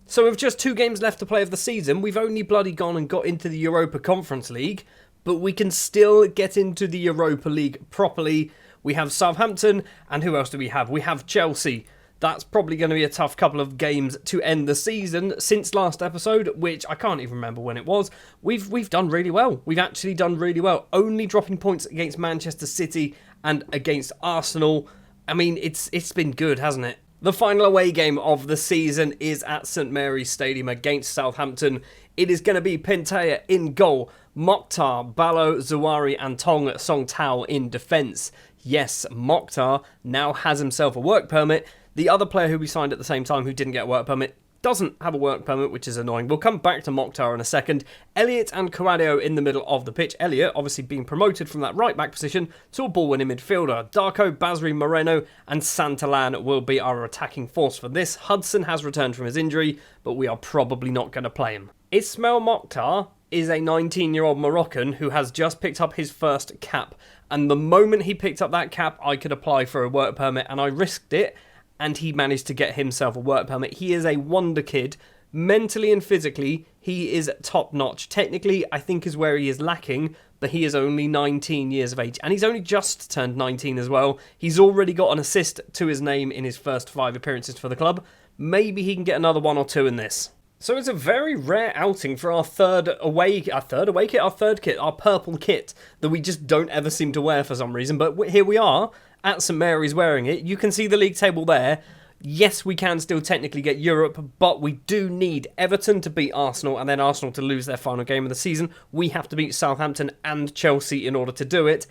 So with just 2 games left to play of the season, we've only bloody gone and got into the Europa Conference League, but we can still get into the Europa League properly. We have Southampton, and who else do we have? We have Chelsea. That's probably going to be a tough couple of games to end the season. Since last episode, which I can't even remember when it was, we've done really well. We've actually done really well. Only dropping points against Manchester City and against Arsenal. I mean, it's been good, hasn't it? The final away game of the season is at St Mary's Stadium against Southampton. It is going to be Pintea in goal, Mokhtar, Ballo, Zawari and Tong Song Tao in defence. Yes, Mokhtar now has himself a work permit. The other player who we signed at the same time who didn't get a work permit doesn't have a work permit, which is annoying. We'll come back to Mokhtar in a second. Elliott and Corradio in the middle of the pitch. Elliott obviously being promoted from that right-back position to a ball-winning midfielder. Darko, Basri, Moreno and Santallan will be our attacking force for this. Hudson has returned from his injury, but we are probably not going to play him. Ismail Mokhtar is a 19-year-old Moroccan who has just picked up his first cap. And the moment he picked up that cap, I could apply for a work permit, and I risked it. And he managed to get himself a work permit. He is a wonder kid. Mentally and physically, he is top-notch. Technically, I think is where he is lacking, but he is only 19 years of age. And he's only just turned 19 as well. He's already got an assist to his name in his first 5 appearances for the club. Maybe he can get another 1 or 2 in this. So it's a very rare outing for our third kit, our purple kit, that we just don't ever seem to wear for some reason. But here we are, at St Mary's wearing it. You can see the league table there. Yes, we can still technically get Europe, but we do need Everton to beat Arsenal and then Arsenal to lose their final game of the season. We have to beat Southampton and Chelsea in order to do it.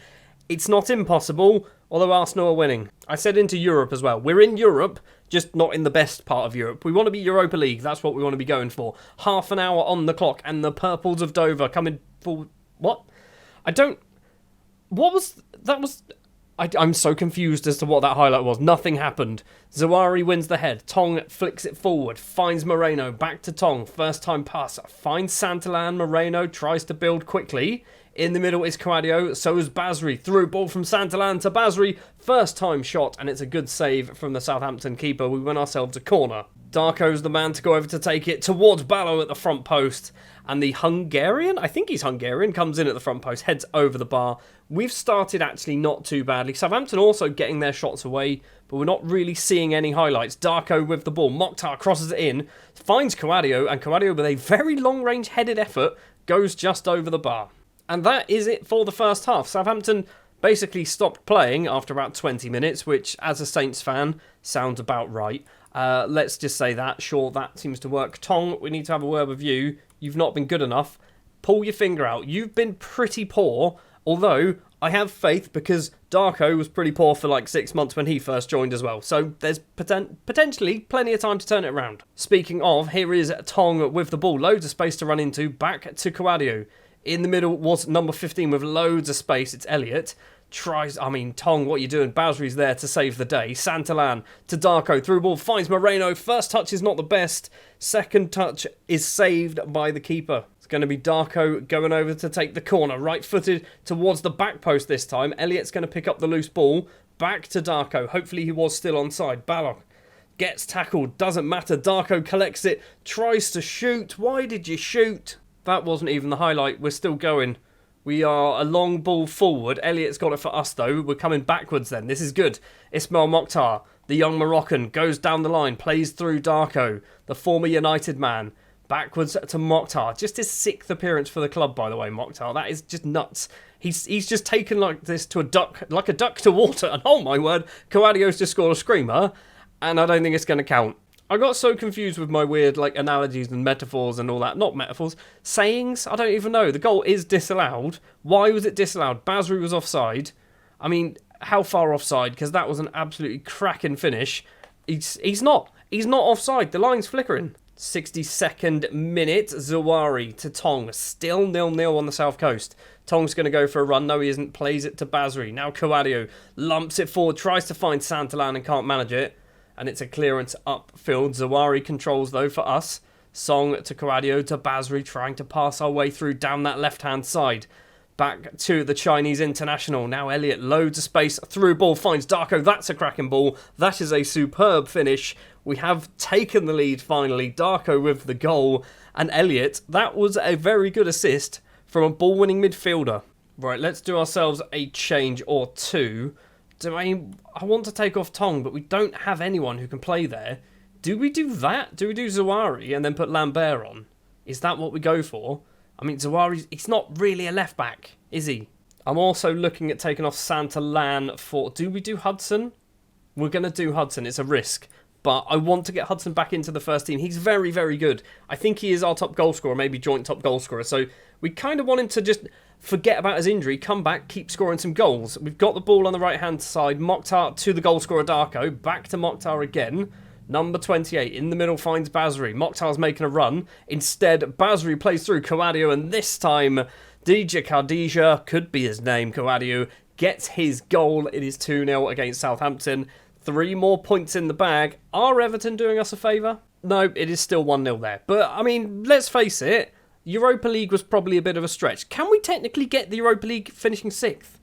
It's not impossible, although Arsenal are winning. I said into Europe as well. We're in Europe, just not in the best part of Europe. We want to be Europa League. That's what we want to be going for. Half an hour on the clock, and the Purples of Dover coming for... What? I'm so confused as to what that highlight was. Nothing happened. Zawari wins the head. Tong flicks it forward. Finds Moreno. Back to Tong. First time pass. Finds Santallan. Moreno tries to build quickly. In the middle is Corradio. So is Basri. Through ball from Santallan to Basri. First time shot. And it's a good save from the Southampton keeper. We win ourselves a corner. Darko's the man to go over to take it towards Ballo at the front post. And the Hungarian, I think he's Hungarian, comes in at the front post, heads over the bar. We've started actually not too badly. Southampton also getting their shots away, but we're not really seeing any highlights. Darko with the ball. Mokhtar crosses it in, finds Corradio, and Corradio with a very long-range headed effort goes just over the bar. And that is it for the first half. Southampton basically stopped playing after about 20 minutes, which, as a Saints fan, sounds about right. Let's just say that. Sure, that seems to work. Tong, we need to have a word with you. You've not been good enough. Pull your finger out. You've been pretty poor, although I have faith because Darko was pretty poor for like 6 months when he first joined as well. So there's potentially plenty of time to turn it around. Speaking of, here is Tong with the ball. Loads of space to run into. Back to Corradio. In the middle was number 15 with loads of space. It's Elliott. Tong, what are you doing? Basri's there to save the day. Santallan to Darko. Through ball, finds Moreno. First touch is not the best. Second touch is saved by the keeper. It's going to be Darko going over to take the corner. Right-footed towards the back post this time. Elliott's going to pick up the loose ball. Back to Darko. Hopefully he was still onside. Ballo gets tackled. Doesn't matter. Darko collects it. Tries to shoot. Why did you shoot? That wasn't even the highlight. We're still going. We are a long ball forward. Elliott's got it for us, though. We're coming backwards then. This is good. Ismail Mokhtar, the young Moroccan, goes down the line, plays through Darko, the former United man. Backwards to Mokhtar. Just his 6th appearance for the club, by the way, Mokhtar. That is just nuts. He's just taken like this to a duck to water. And oh my word, Corradio's just scored a screamer. And I don't think it's going to count. I got so confused with my weird analogies and metaphors and all that. Not metaphors. Sayings? I don't even know. The goal is disallowed. Why was it disallowed? Basri was offside. I mean, how far offside? Because that was an absolutely cracking finish. He's not. He's not offside. The line's flickering. 62nd minute. Zawari to Tong. Still 0-0 on the south coast. Tong's going to go for a run. No, he isn't. Plays it to Basri. Now Corradio lumps it forward. Tries to find Santallan and can't manage it. And it's a clearance upfield. Zawari controls, though, for us. Song to Corradio to Basri, trying to pass our way through down that left-hand side. Back to the Chinese international. Now Elliott, loads of space. Through ball, finds Darko. That's a cracking ball. That is a superb finish. We have taken the lead finally. Darko with the goal. And Elliot, that was a very good assist from a ball-winning midfielder. Right, let's do ourselves a change or two. I want to take off Tong, but we don't have anyone who can play there. Do we do that? Do we do Zawari and then put Lambert on? Is that what we go for? I mean, Zawari's... He's not really a left-back, is he? I'm also looking at taking off Santalan for... Do we do Hudson? We're going to do Hudson. It's a risk. But I want to get Hudson back into the first team. He's very, very good. I think he is our top goal scorer, maybe joint top goal scorer. So we kind of want him to just forget about his injury, come back, keep scoring some goals. We've got the ball on the right-hand side. Mokhtar to the goal scorer, Darko. Back to Mokhtar again. Number 28 in the middle finds Basri. Mokhtar's making a run. Instead, Basri plays through Kawadio, and this time, DJ Khadija, could be his name, Kawadio, gets his goal. It is 2-0 against Southampton. 3 more points in the bag. Are Everton doing us a favour? No, it is still 1-0 there. But, I mean, let's face it, Europa League was probably a bit of a stretch. Can we technically get the Europa League finishing 6th?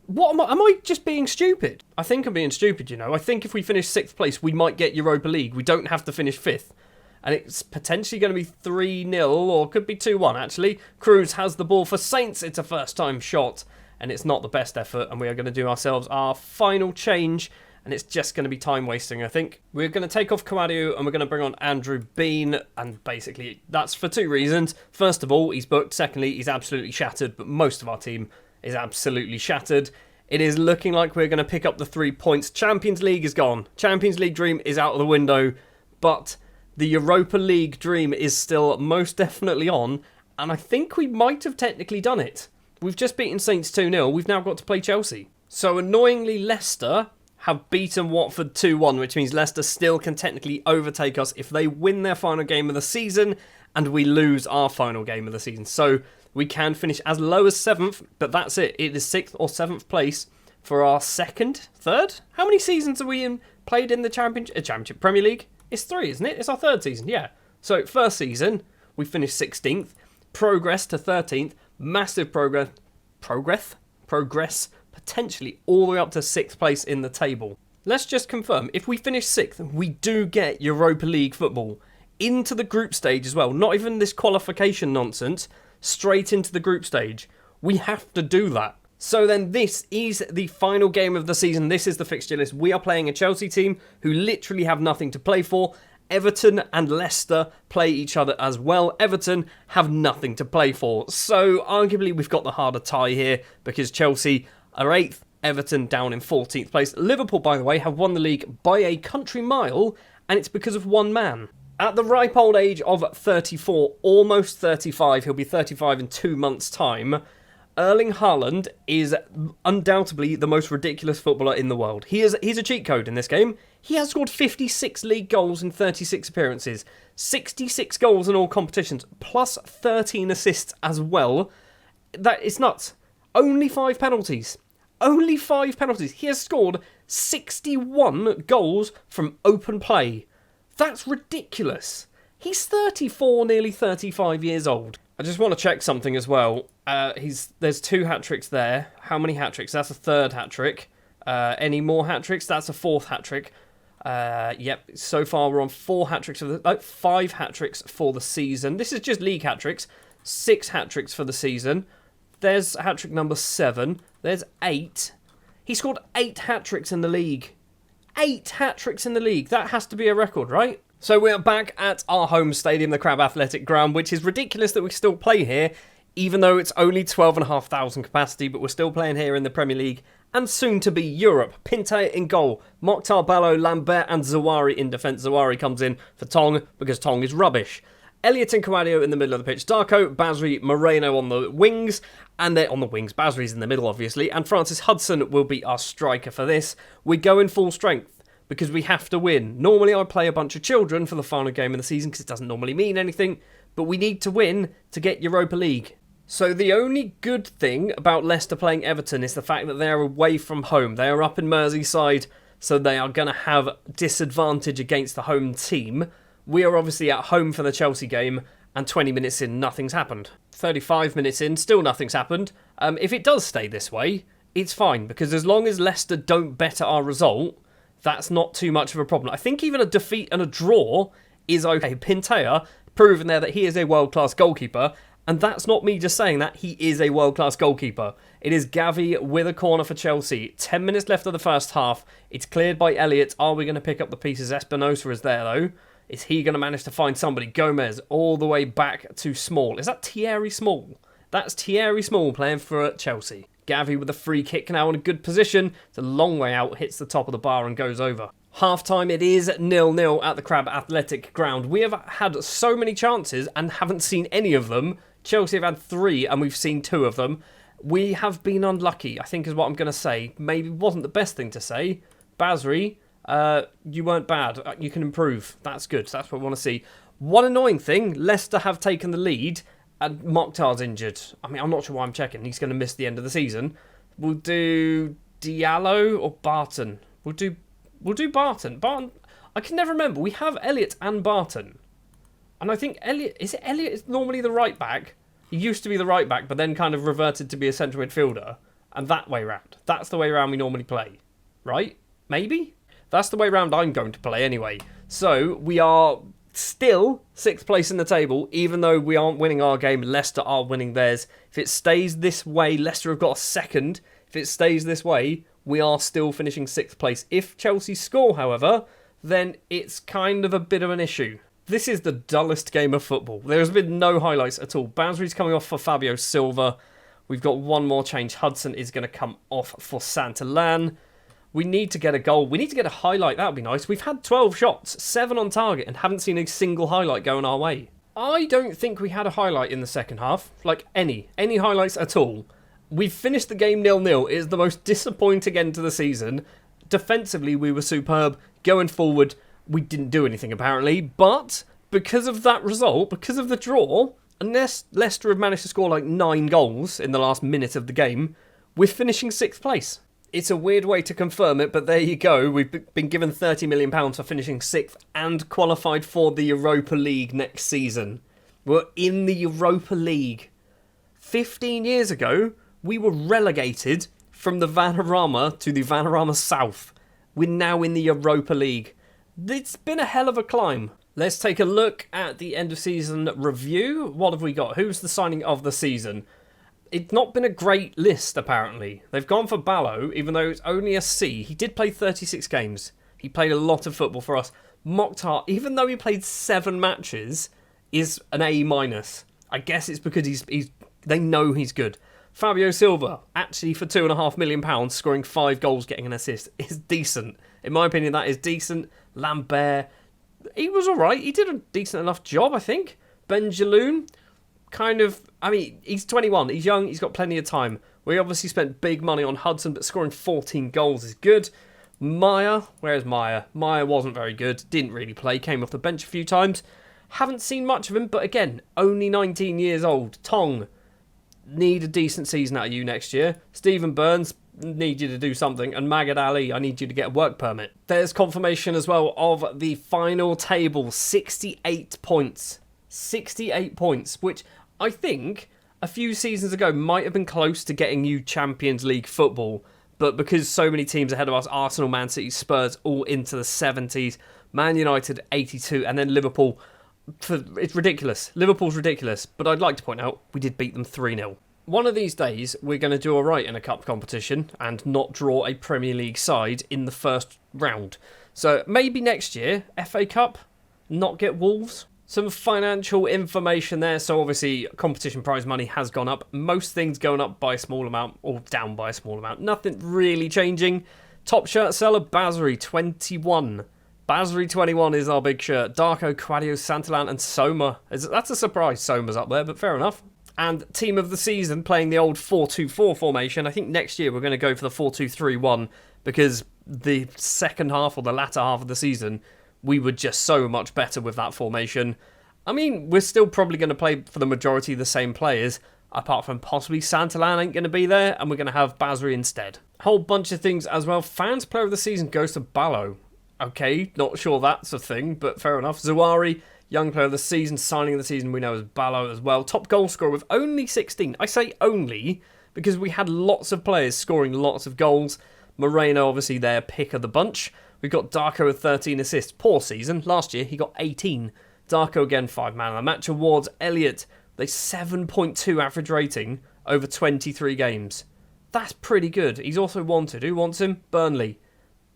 What am I just being stupid? I think I'm being stupid, you know. I think if we finish 6th place, we might get Europa League. We don't have to finish 5th. And it's potentially going to be 3-0, or could be 2-1, actually. Cruz has the ball for Saints. It's a first-time shot, and it's not the best effort. And we are going to do ourselves our final change, and it's just going to be time-wasting, I think. We're going to take off Kawadio, and we're going to bring on Andrew Bean, and basically that's for 2 reasons. First of all, he's booked. Secondly, he's absolutely shattered, but most of our team is absolutely shattered. It is looking like we're going to pick up the 3 points. Champions League is gone. Champions League dream is out of the window, but the Europa League dream is still most definitely on, and I think we might have technically done it. We've just beaten Saints 2-0. We've now got to play Chelsea. So annoyingly, Leicester have beaten Watford 2-1, which means Leicester still can technically overtake us if they win their final game of the season and we lose our final game of the season. So we can finish as low as 7th, but that's it. It is 6th or 7th place for our third? How many seasons have we played in the Championship Premier League? It's 3, isn't it? It's our 3rd season, yeah. So first season, we finished 16th, progress to 13th, massive progress, potentially all the way up to 6th place in the table. Let's just confirm, if we finish 6th, we do get Europa League football into the group stage as well. Not even this qualification nonsense, straight into the group stage. We have to do that. So then this is the final game of the season. This is the fixture list. We are playing a Chelsea team who literally have nothing to play for. Everton and Leicester play each other as well. Everton have nothing to play for. So arguably we've got the harder tie here because Chelsea are 8th, Everton down in 14th place. Liverpool, by the way, have won the league by a country mile, and it's because of one man. At the ripe old age of 34, almost 35, he'll be 35 in 2 months' time, Erling Haaland is undoubtedly the most ridiculous footballer in the world. He's a cheat code in this game. He has scored 56 league goals in 36 appearances, 66 goals in all competitions, plus 13 assists as well. That is nuts. Only 5 penalties. Only 5 penalties. He has scored 61 goals from open play. That's ridiculous. He's 34, nearly 35 years old. I just want to check something as well. There's 2 hat-tricks there. How many hat-tricks? That's a 3rd hat-trick. Any more hat-tricks? That's a 4th hat-trick. Yep, so far we're on 4 hat-tricks. 5 hat-tricks for the season. This is just league hat-tricks. 6 hat-tricks for the season. There's hat-trick number 7. There's 8. He scored 8 hat-tricks in the league. 8 hat-tricks in the league. That has to be a record, right? So we're back at our home stadium, the Crab Athletic Ground, which is ridiculous that we still play here, even though it's only 12,500 capacity, but we're still playing here in the Premier League, and soon to be Europe. Pinte in goal, Mokhtar, Ballo, Lambert and Zawari in defence. Zawari comes in for Tong, because Tong is rubbish. Elliot and Kawadio in the middle of the pitch. Darko, Basri, Moreno on the wings, and they're on the wings. Basri's in the middle, obviously, and Francis Hudson will be our striker for this. We go in full strength, because we have to win. Normally I play a bunch of children for the final game of the season because it doesn't normally mean anything, but we need to win to get Europa League. So the only good thing about Leicester playing Everton is the fact that they're away from home. They are up in Merseyside, so they are going to have disadvantage against the home team. We are obviously at home for the Chelsea game, and 20 minutes in, nothing's happened. 35 minutes in, still nothing's happened. If it does stay this way, it's fine, because as long as Leicester don't better our result, That's not too much of a problem. I think even a defeat and a draw is okay. Pintea proven there that he is a world-class goalkeeper, and that's not me just saying that. He is a world-class goalkeeper. It is Gavi with a corner for Chelsea. 10 minutes left of the first half. It's cleared by Elliott. Are we going to pick up the pieces? Espinosa is there, though. Is he going to manage to find somebody? Gomez all the way back to Small. Is that Thierry Small? That's Thierry Small playing for Chelsea. Gavi with a free kick now in a good position. It's a long way out, hits the top of the bar and goes over. Half-time, it is 0-0 at the Crab Athletic Ground. We have had so many chances and haven't seen any of them. Chelsea have had 3 and we've seen 2 of them. We have been unlucky, I think is what I'm going to say. Maybe wasn't the best thing to say. Basri, you weren't bad. You can improve. That's good. That's what we want to see. One annoying thing, Leicester have taken the lead and Mokhtar's injured. I mean, I'm not sure why I'm checking. He's going to miss the end of the season. We'll do Diallo or Barton. We'll do Barton. Barton. I can never remember. We have Elliott and Barton. And I think Elliott is normally the right back. He used to be the right back, but then kind of reverted to be a central midfielder. And that way round. That's the way round we normally play. Right? Maybe? That's the way round I'm going to play anyway. So, we are still 6th place in the table, even though we aren't winning our game. Leicester are winning theirs. If it stays this way, Leicester have got a 2nd. If it stays this way, we are still finishing 6th place. If Chelsea score, however, then it's kind of a bit of an issue. This is the dullest game of football. There has been no highlights at all. Basri's coming off for Fabio Silva. We've got one more change. Hudson is going to come off for Santallan. We need to get a goal. We need to get a highlight. That would be nice. We've had 12 shots, 7 on target, and haven't seen a single highlight going our way. I don't think we had a highlight in the second half. Like, any highlights at all. We've finished the game 0-0. It is the most disappointing end to the season. Defensively, we were superb. Going forward, we didn't do anything, apparently. But because of that result, because of the draw, unless Leicester have managed to score like 9 goals in the last minute of the game, we're finishing 6th place. It's a weird way to confirm it, but there you go. We've been given £30 million for finishing 6th and qualified for the Europa League next season. We're in the Europa League. 15 years ago, we were relegated from the Vanarama to the Vanarama South. We're now in the Europa League. It's been a hell of a climb. Let's take a look at the end of season review. What have we got? Who's the signing of the season? It's not been a great list, apparently. They've gone for Ballo, even though it's only a C. He did play 36 games. He played a lot of football for us. Mokhtar, even though he played 7 matches, is an A-. I guess it's because they know he's good. Fabio Silva, actually for £2.5 million, scoring 5 goals, getting an assist, is decent. In my opinion, that is decent. Lambert, he was alright. He did a decent enough job, I think. Benjaloun, kind of, I mean, he's 21. He's young. He's got plenty of time. We obviously spent big money on Hudson, but scoring 14 goals is good. Meyer, where's Meyer? Meyer wasn't very good. Didn't really play. Came off the bench a few times. Haven't seen much of him, but again, only 19 years old. Tong, need a decent season out of you next year. Stephen Burns, need you to do something. And Magad Ali, I need you to get a work permit. There's confirmation as well of the final table. 68 points. 68 points, which I think a few seasons ago might have been close to getting you Champions League football. But because so many teams ahead of us, Arsenal, Man City, Spurs, all into the 70s. Man United, 82. And then Liverpool. It's ridiculous. Liverpool's ridiculous. But I'd like to point out, we did beat them 3-0. One of these days, we're going to do alright in a cup competition and not draw a Premier League side in the first round. So maybe next year, FA Cup, not get Wolves. Some financial information there. So obviously, competition prize money has gone up. Most things going up by a small amount or down by a small amount. Nothing really changing. Top shirt seller, Basri, 21. Basri 21 is our big shirt. Darko, Quadio, Santallan and Soma. That's a surprise Soma's up there, but fair enough. And team of the season playing the old 4-2-4 formation. I think next year we're going to go for the 4-2-3-1 because the second half or the latter half of the season, we were just so much better with that formation. I mean, we're still probably going to play for the majority of the same players, apart from possibly Santallan ain't going to be there, and we're going to have Basri instead. Whole bunch of things as well. Fans player of the season goes to Ballo. Okay, not sure that's a thing, but fair enough. Zawari, young player of the season, signing of the season we know as Ballo as well. Top goal scorer with only 16. I say only because we had lots of players scoring lots of goals. Moreno, obviously, their pick of the bunch. We've got Darko with 13 assists. Poor season. Last year, he got 18. Darko again, 5 man of the match awards. Elliott, they 7.2 average rating over 23 games. That's pretty good. He's also wanted. Who wants him? Burnley.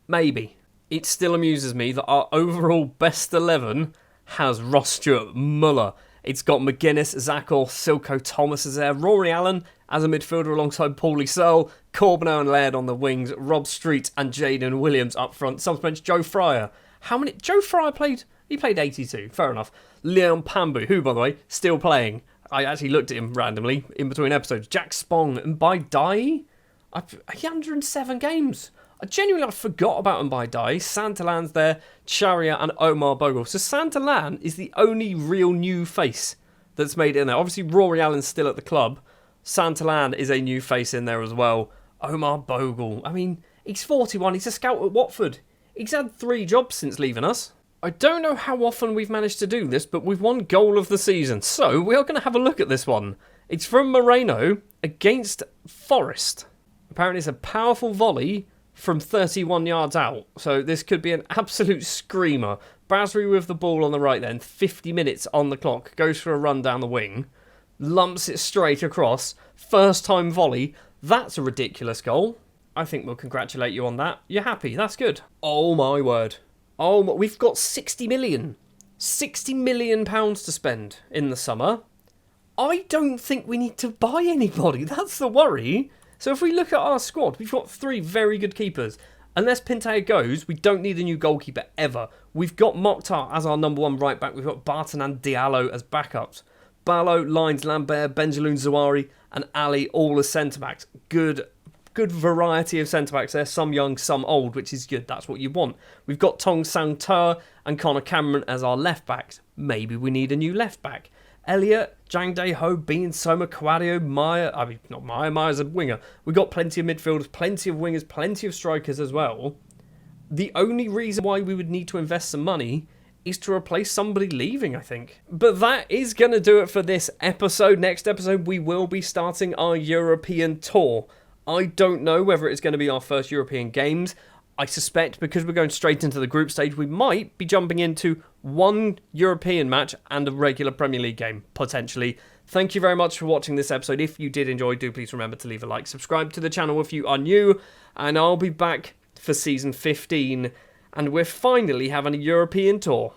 Maybe. It still amuses me that our overall best 11 has Ross Stewart, Muller. It's got McGuinness, Zakor, Silko, Thomas is there, Rory Allen as a midfielder alongside Paulie Searle, Corbeau and Laird on the wings, Rob Street and Jaden Williams up front. Subs bench, Joe Fryer. How many? Joe Fryer played? He played 82. Fair enough. Leon Pambu, who, by the way, still playing. I actually looked at him randomly in between episodes. Jack Spong and Baidai. 107 games. I genuinely forgot about Baidai. Santalan's there, Sharia and Omar Bogle. So Santalan is the only real new face that's made it in there. Obviously, Rory Allen's still at the club. Santalan is a new face in there as well. Omar Bogle. I mean, he's 41. He's a scout at Watford. He's had 3 jobs since leaving us. I don't know how often we've managed to do this, but we've won goal of the season. So we are going to have a look at this one. It's from Moreno against Forest. Apparently it's a powerful volley from 31 yards out. So this could be an absolute screamer. Brasbury with the ball on the right then. 50 minutes on the clock. Goes for a run down the wing. Lumps it straight across. First time volley. That's a ridiculous goal. I think we'll congratulate you on that. You're happy. That's good. Oh my word. Oh, we've got 60 million. 60 million pounds to spend in the summer. I don't think we need to buy anybody. That's the worry. So if we look at our squad, we've got 3 very good keepers. Unless Pintea goes, we don't need a new goalkeeper ever. We've got Mokhtar as our number 1 right back. We've got Barton and Diallo as backups. Barlow, Lines, Lambert, Benjaloun, Zawari and Ali all as centre-backs. Good variety of centre-backs there. Some young, some old, which is good. That's what you want. We've got Tong Sang-ter and Connor Cameron as our left-backs. Maybe we need a new left-back. Elliott, Jang Dae-ho, Bean, Soma, Kwadio, Maya's a winger. We've got plenty of midfielders, plenty of wingers, plenty of strikers as well. The only reason why we would need to invest some money is to replace somebody leaving, I think. But that is going to do it for this episode. Next episode, we will be starting our European tour. I don't know whether it's going to be our first European games. I suspect because we're going straight into the group stage, we might be jumping into 1 European match and a regular Premier League game, potentially. Thank you very much for watching this episode. If you did enjoy, do please remember to leave a like. Subscribe to the channel if you are new. And I'll be back for Season 15. And we're finally having a European tour.